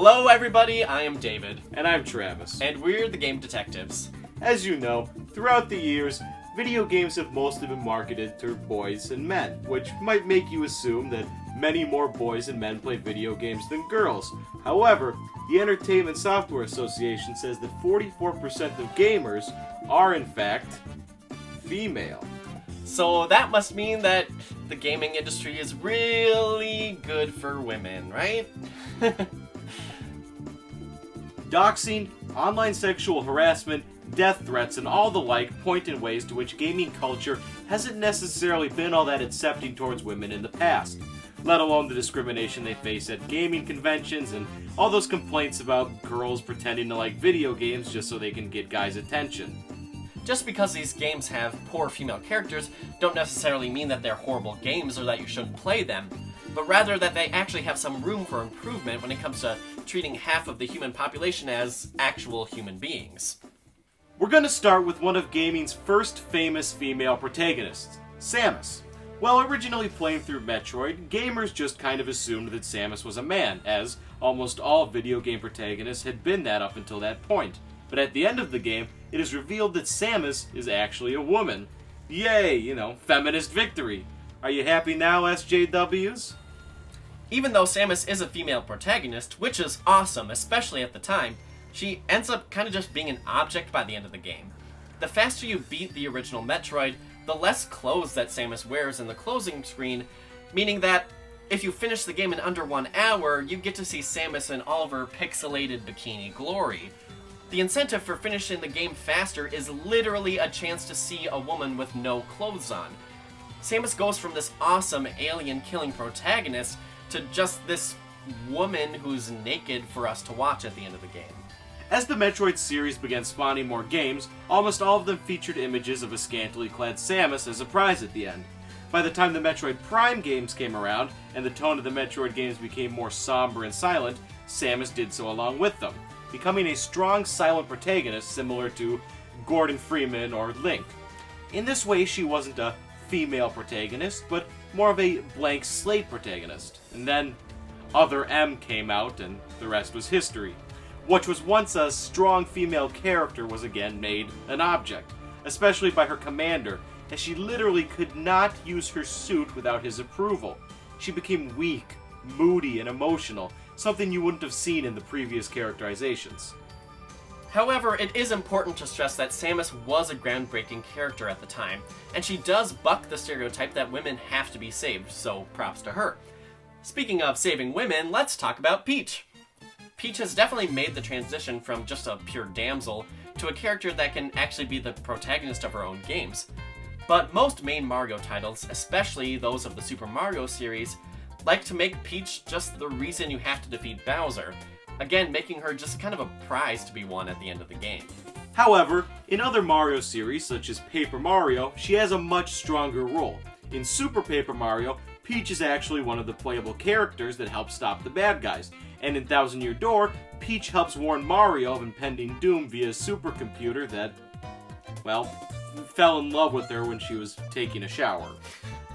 Hello everybody, I am David. And I'm Travis. And we're the Game Detectives. As you know, throughout the years, video games have mostly been marketed to boys and men, which might make you assume that many more boys and men play video games than girls. However, the Entertainment Software Association says that 44% of gamers are in fact female. So that must mean that the gaming industry is really good for women, right? Doxing, online sexual harassment, death threats, and all the like point in ways to which gaming culture hasn't necessarily been all that accepting towards women in the past, let alone the discrimination they face at gaming conventions and all those complaints about girls pretending to like video games just so they can get guys' attention. Just because these games have poor female characters don't necessarily mean that they're horrible games or that you shouldn't play them, but rather that they actually have some room for improvement when it comes to treating half of the human population as actual human beings. We're going to start with one of gaming's first famous female protagonists, Samus. While originally playing through Metroid, gamers just kind of assumed that Samus was a man, as almost all video game protagonists had been that up until that point. But at the end of the game, it is revealed that Samus is actually a woman. Yay, feminist victory. Are you happy now, SJWs? Even though Samus is a female protagonist, which is awesome, especially at the time, she ends up kind of just being an object by the end of the game. The faster you beat the original Metroid, the less clothes that Samus wears in the closing screen, meaning that if you finish the game in under 1 hour, you get to see Samus in all of her pixelated bikini glory. The incentive for finishing the game faster is literally a chance to see a woman with no clothes on. Samus goes from this awesome alien-killing protagonist to just this woman who's naked for us to watch at the end of the game. As the Metroid series began spawning more games, almost all of them featured images of a scantily clad Samus as a prize at the end. By the time the Metroid Prime games came around, and the tone of the Metroid games became more somber and silent, Samus did so along with them, becoming a strong silent protagonist similar to Gordon Freeman or Link. In this way, she wasn't a female protagonist, but more of a blank slate protagonist. And then Other M came out, and the rest was history. What was once a strong female character was again made an object, especially by her commander, as she literally could not use her suit without his approval. She became weak, moody, and emotional, something you wouldn't have seen in the previous characterizations. However, it is important to stress that Samus was a groundbreaking character at the time, and she does buck the stereotype that women have to be saved, so props to her. Speaking of saving women, let's talk about Peach. Peach has definitely made the transition from just a pure damsel to a character that can actually be the protagonist of her own games. But most main Mario titles, especially those of the Super Mario series, like to make Peach just the reason you have to defeat Bowser, again making her just kind of a prize to be won at the end of the game. However, in other Mario series, such as Paper Mario, she has a much stronger role. In Super Paper Mario, Peach is actually one of the playable characters that helps stop the bad guys, and in Thousand Year Door, Peach helps warn Mario of impending doom via a supercomputer that, fell in love with her when she was taking a shower.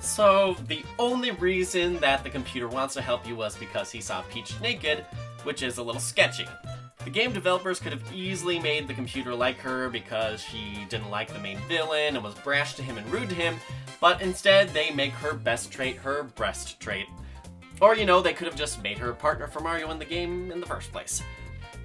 So, the only reason that the computer wants to help you was because he saw Peach naked, which is a little sketchy. The game developers could have easily made the computer like her because she didn't like the main villain and was brash to him and rude to him, but instead they make her best trait her breast trait. Or, they could have just made her a partner for Mario in the game in the first place.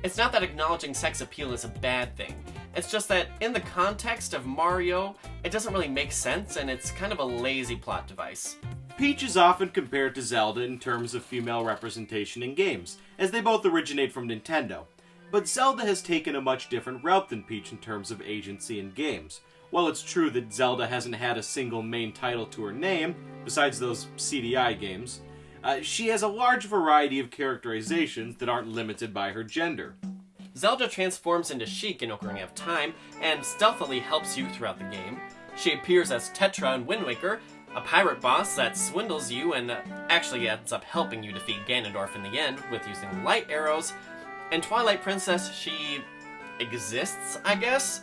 It's not that acknowledging sex appeal is a bad thing. It's just that in the context of Mario, it doesn't really make sense and it's kind of a lazy plot device. Peach is often compared to Zelda in terms of female representation in games, as they both originate from Nintendo. But Zelda has taken a much different route than Peach in terms of agency in games. While it's true that Zelda hasn't had a single main title to her name, besides those CDI games, she has a large variety of characterizations that aren't limited by her gender. Zelda transforms into Sheik in Ocarina of Time, and stealthily helps you throughout the game. She appears as Tetra in Wind Waker, a pirate boss that swindles you and actually ends up helping you defeat Ganondorf in the end with using light arrows. In Twilight Princess, she exists, I guess?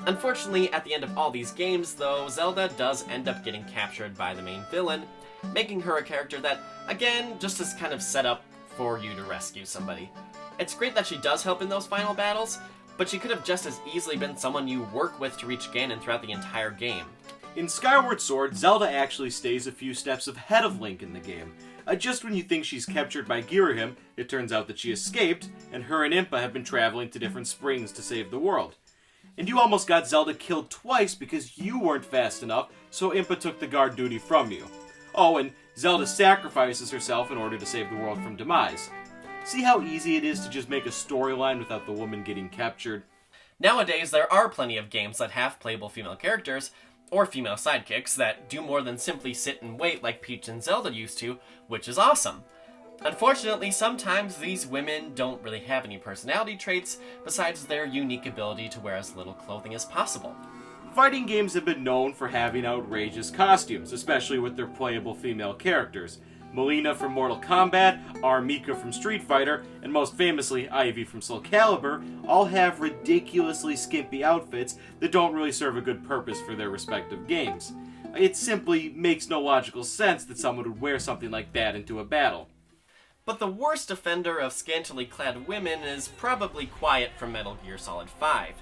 Unfortunately, at the end of all these games, though, Zelda does end up getting captured by the main villain, making her a character that, again, just is kind of set up for you to rescue somebody. It's great that she does help in those final battles, but she could have just as easily been someone you work with to reach Ganon throughout the entire game. In Skyward Sword, Zelda actually stays a few steps ahead of Link in the game. Just when you think she's captured by Girahim, it turns out that she escaped, and her and Impa have been traveling to different springs to save the world. And you almost got Zelda killed twice because you weren't fast enough, so Impa took the guard duty from you. Oh, and Zelda sacrifices herself in order to save the world from demise. See how easy it is to just make a storyline without the woman getting captured? Nowadays, there are plenty of games that have playable female characters, or female sidekicks, that do more than simply sit and wait like Peach and Zelda used to, which is awesome. Unfortunately, sometimes these women don't really have any personality traits besides their unique ability to wear as little clothing as possible. Fighting games have been known for having outrageous costumes, especially with their playable female characters. Melina from Mortal Kombat, R. Mika from Street Fighter, and most famously Ivy from Soul Calibur all have ridiculously skimpy outfits that don't really serve a good purpose for their respective games. It simply makes no logical sense that someone would wear something like that into a battle. But the worst offender of scantily clad women is probably Quiet from Metal Gear Solid 5.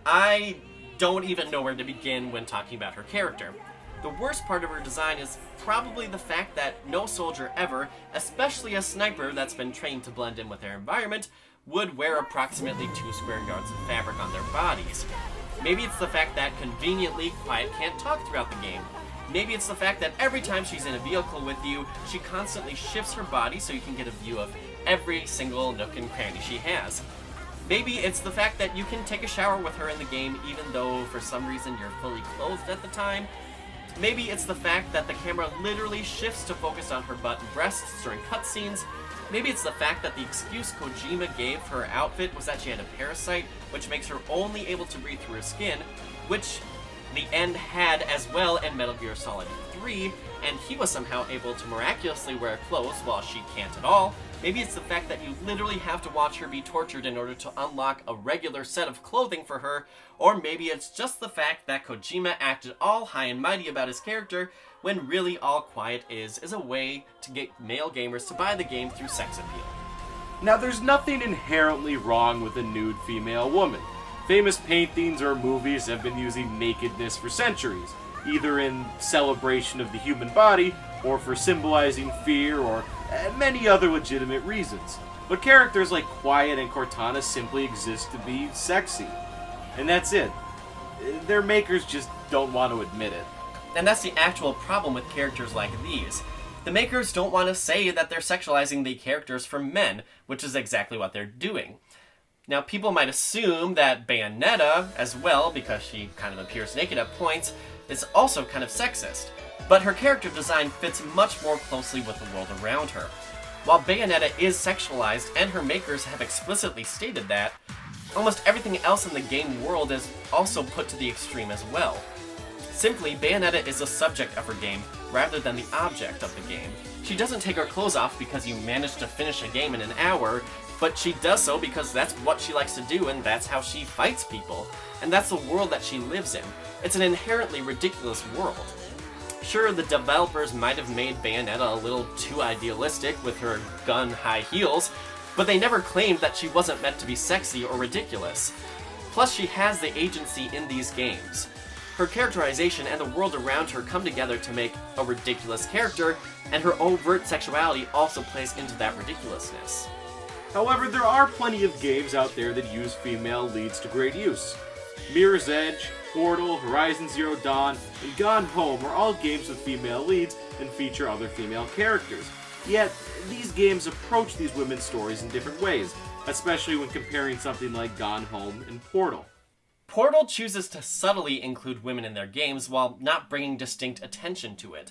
I don't even know where to begin when talking about her character. The worst part of her design is probably the fact that no soldier ever, especially a sniper that's been trained to blend in with their environment, would wear approximately 2 square yards of fabric on their bodies. Maybe it's the fact that conveniently Quiet can't talk throughout the game. Maybe it's the fact that every time she's in a vehicle with you, she constantly shifts her body so you can get a view of every single nook and cranny she has. Maybe it's the fact that you can take a shower with her in the game even though for some reason you're fully clothed at the time. Maybe it's the fact that the camera literally shifts to focus on her butt and breasts during cutscenes. Maybe it's the fact that the excuse Kojima gave for her outfit was that she had a parasite, which makes her only able to breathe through her skin, which the End had as well in Metal Gear Solid 3, and he was somehow able to miraculously wear clothes while she can't at all. Maybe it's the fact that you literally have to watch her be tortured in order to unlock a regular set of clothing for her, or maybe it's just the fact that Kojima acted all high and mighty about his character when really all Quiet is a way to get male gamers to buy the game through sex appeal. Now, there's nothing inherently wrong with a nude female woman. Famous paintings or movies have been using nakedness for centuries, either in celebration of the human body or for symbolizing fear or many other legitimate reasons. But characters like Quiet and Cortana simply exist to be sexy. And that's it. Their makers just don't want to admit it. And that's the actual problem with characters like these. The makers don't want to say that they're sexualizing the characters for men, which is exactly what they're doing. Now, people might assume that Bayonetta, as well, because she kind of appears naked at points, is also kind of sexist. But her character design fits much more closely with the world around her. While Bayonetta is sexualized, and her makers have explicitly stated that, almost everything else in the game world is also put to the extreme as well. Simply, Bayonetta is the subject of her game, rather than the object of the game. She doesn't take her clothes off because you managed to finish a game in an hour, but she does so because that's what she likes to do and that's how she fights people. And that's the world that she lives in. It's an inherently ridiculous world. Sure, the developers might have made Bayonetta a little too idealistic with her gun-high heels, but they never claimed that she wasn't meant to be sexy or ridiculous. Plus, she has the agency in these games. Her characterization and the world around her come together to make a ridiculous character, and her overt sexuality also plays into that ridiculousness. However, there are plenty of games out there that use female leads to great use. Mirror's Edge, Portal, Horizon Zero Dawn, and Gone Home are all games with female leads and feature other female characters. Yet, these games approach these women's stories in different ways, especially when comparing something like Gone Home and Portal. Portal chooses to subtly include women in their games while not bringing distinct attention to it.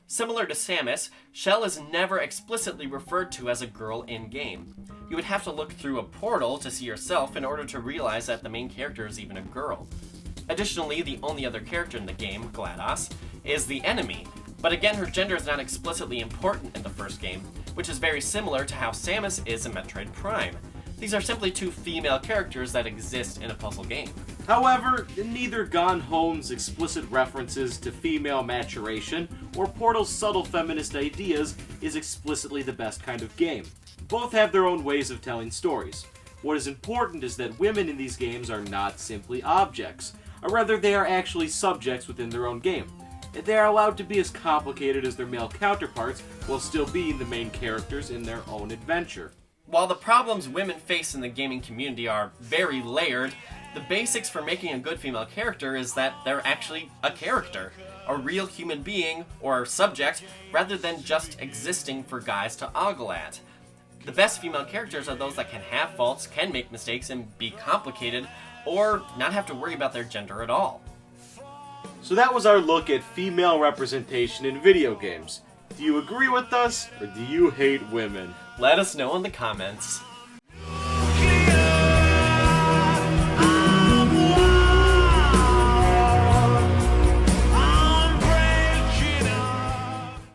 Similar to Samus, Shell is never explicitly referred to as a girl in-game. You would have to look through a portal to see yourself in order to realize that the main character is even a girl. Additionally, the only other character in the game, GLaDOS, is the enemy, but again her gender is not explicitly important in the first game, which is very similar to how Samus is in Metroid Prime. These are simply two female characters that exist in a puzzle game. However, neither Gone Home's explicit references to female maturation or Portal's subtle feminist ideas is explicitly the best kind of game. Both have their own ways of telling stories. What is important is that women in these games are not simply objects, or rather they are actually subjects within their own game. They are allowed to be as complicated as their male counterparts while still being the main characters in their own adventure. While the problems women face in the gaming community are very layered, the basics for making a good female character is that they're actually a character, a real human being or subject, rather than just existing for guys to ogle at. The best female characters are those that can have faults, can make mistakes, and be complicated, or not have to worry about their gender at all. So that was our look at female representation in video games. Do you agree with us, or do you hate women? Let us know in the comments.